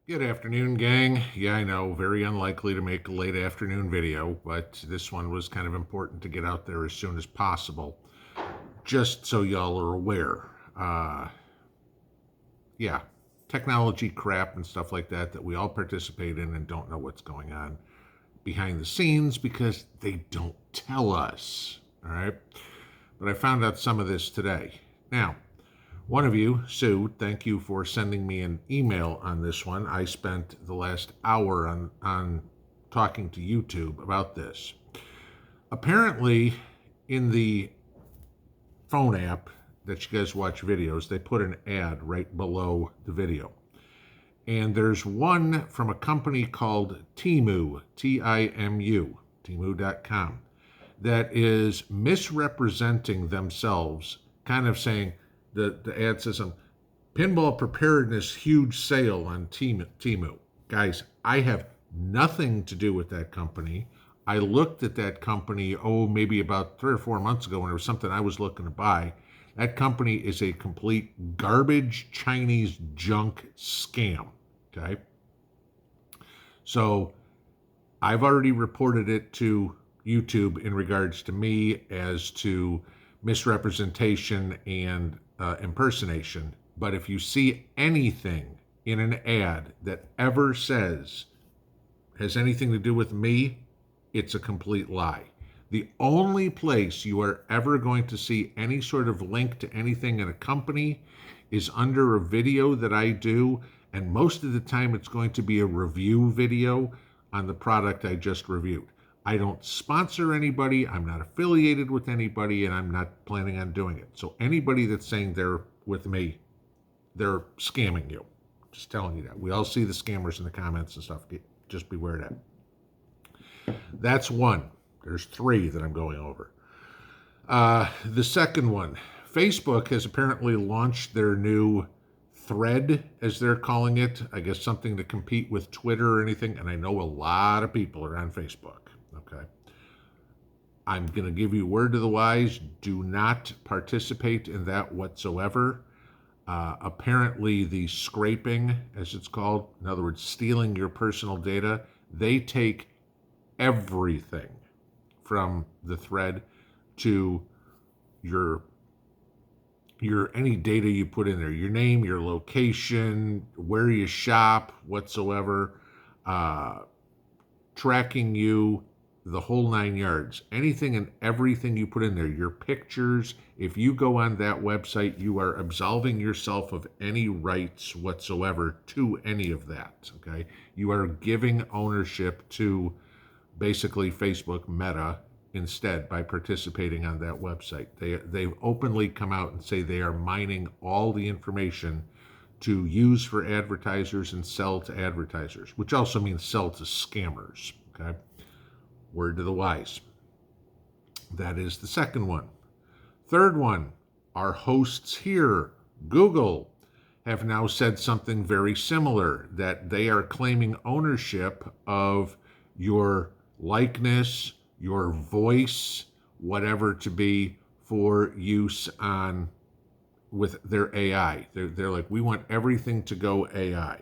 Good afternoon, gang. Yeah, I know, very unlikely to make a late afternoon video, but this one was kind of important to get out there as soon as possible, just so y'all are aware. Uh, yeah, technology crap and stuff like that that we all participate in and don't know what's going on behind the scenes because they don't tell us. All right. But I found out some of this today. Now, one of you, Sue, thank you for sending me an email on this one. I spent the last hour on talking to YouTube about this. Apparently, in the phone app that you guys watch videos, they put an ad right below the video. And there's one from a company called Temu, Timu, Temu.com, that is misrepresenting themselves, kind of saying, the ad says, Pinball Preparedness huge sale on Temu. Guys, I have nothing to do with that company. I looked at that company, maybe about 3 or 4 months ago when it was something I was looking to buy. That company is a complete garbage Chinese junk scam. Okay. So I've already reported it to YouTube in regards to me as to misrepresentation and impersonation. But if you see anything in an ad that ever says has anything to do with me, it's a complete lie. The only place you are ever going to see any sort of link to anything in a company is under a video that I do, and most of the time it's going to be a review video on the product I just reviewed. I don't sponsor anybody, I'm not affiliated with anybody, and I'm not planning on doing it. So anybody that's saying they're with me, they're scamming you. Just telling you that. We all see the scammers in the comments and stuff. Just beware of that. That's one. There's three that I'm going over. The second one, Facebook has apparently launched their new thread, as they're calling it. I guess something to compete with Twitter or anything. And I know a lot of people are on Facebook. Okay. I'm going to give you word to the wise. Do not participate in that whatsoever. Apparently, the scraping, as it's called, in other words, stealing your personal data, they take everything from the thread to your any data you put in there, your name, your location, where you shop, whatsoever, tracking you, the whole 9 yards. Anything and everything you put in there, your pictures. If you go on that website, you are absolving yourself of any rights whatsoever to any of that. Okay, you are giving ownership to basically Facebook Meta instead by participating on that website. They openly come out and say they are mining all the information to use for advertisers and sell to advertisers, which also means sell to scammers. Okay. Word to the wise. That is the second one. Third one, our hosts here, Google, have now said something very similar, that they are claiming ownership of your likeness, your voice, whatever to be, for use on with their AI. They're like, we want everything to go AI.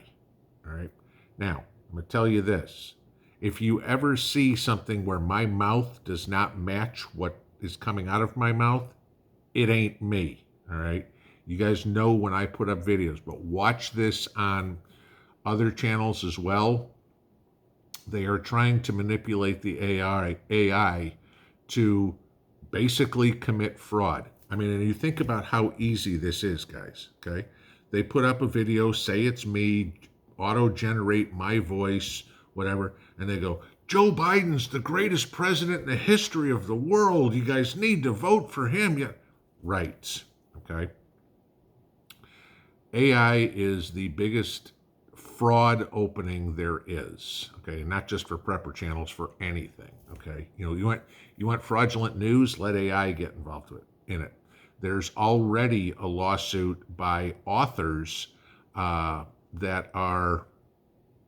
All right. Now, I'm going to tell you this. If you ever see something where my mouth does not match what is coming out of my mouth, it ain't me, all right? You guys know when I put up videos, but watch this on other channels as well. They are trying to manipulate the AI to basically commit fraud. I mean, and you think about how easy this is, guys, okay? They put up a video, say it's me, auto-generate my voice, whatever, and they go, Joe Biden's the greatest president in the history of the world. You guys need to vote for him. Yeah. Right. Okay. AI is the biggest fraud opening there is. Okay. Not just for prepper channels, for anything. Okay. You want fraudulent news, let AI get involved in it. There's already a lawsuit by authors that are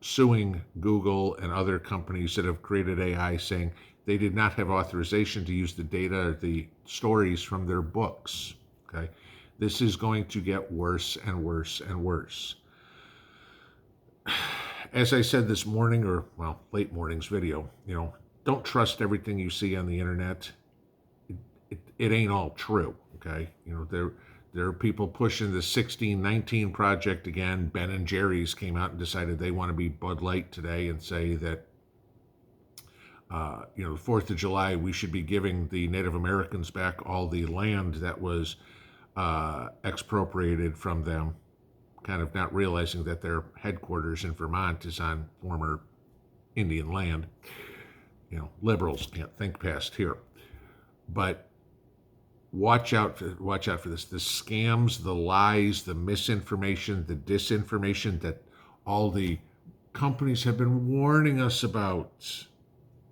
suing Google and other companies that have created AI, saying they did not have authorization to use the data or the stories from their books. Okay, this is going to get worse and worse and worse. as I said this morning, or well, late morning's video, don't trust everything you see on the internet. It ain't all true. Okay, there are people pushing the 1619 project again. Ben and Jerry's came out and decided they want to be Bud Light today and say that the 4th of July, we should be giving the Native Americans back all the land that was expropriated from them, kind of not realizing that their headquarters in Vermont is on former Indian land. Liberals can't think past here. But watch out for this. The scams, the lies, the misinformation, the disinformation that all the companies have been warning us about.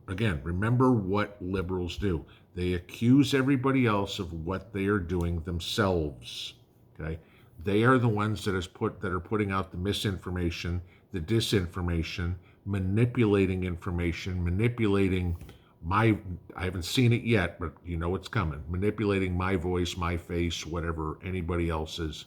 Again, remember what liberals do. They accuse everybody else of what they are doing themselves. Okay? They are the ones that are putting out the misinformation, the disinformation, manipulating information, manipulating I haven't seen it yet, but it's coming. Manipulating my voice, my face, whatever anybody else is.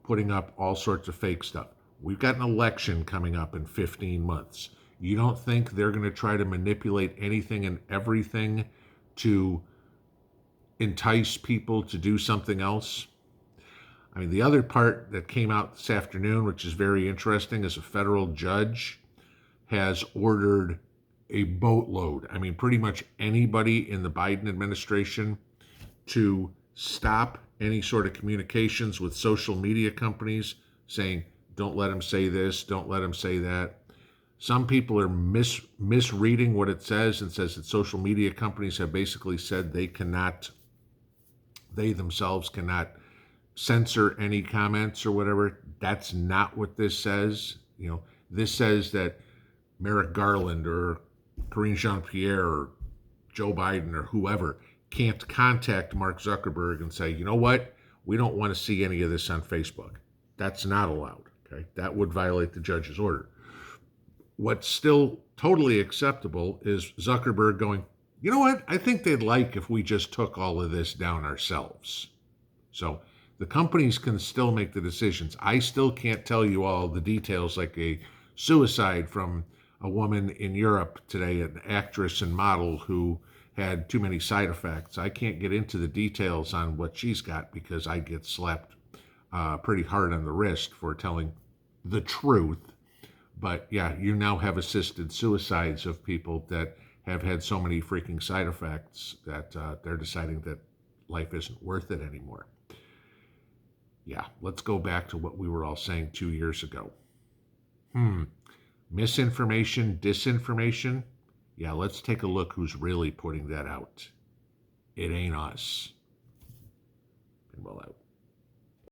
Putting up all sorts of fake stuff. We've got an election coming up in 15 months. You don't think they're going to try to manipulate anything and everything to entice people to do something else? I mean, the other part that came out this afternoon, which is very interesting, is a federal judge has ordered a boatload. I mean, pretty much anybody in the Biden administration to stop any sort of communications with social media companies saying, don't let them say this, don't let them say that. Some people are misreading what it says and says that social media companies have basically said they themselves cannot censor any comments or whatever. That's not what this says. This says that Merrick Garland or Karine Jean-Pierre or Joe Biden or whoever can't contact Mark Zuckerberg and say, you know what, we don't want to see any of this on Facebook. That's not allowed. Okay, that would violate the judge's order. What's still totally acceptable is Zuckerberg going, you know what, I think they'd like if we just took all of this down ourselves. So the companies can still make the decisions. I still can't tell you all the details, like a suicide from a woman in Europe today, an actress and model who had too many side effects. I can't get into the details on what she's got because I get slapped pretty hard on the wrist for telling the truth. But yeah, you now have assisted suicides of people that have had so many freaking side effects that they're deciding that life isn't worth it anymore. Yeah, let's go back to what we were all saying 2 years ago. Misinformation, disinformation. Yeah, let's take a look who's really putting that out. It ain't us. Pinball out.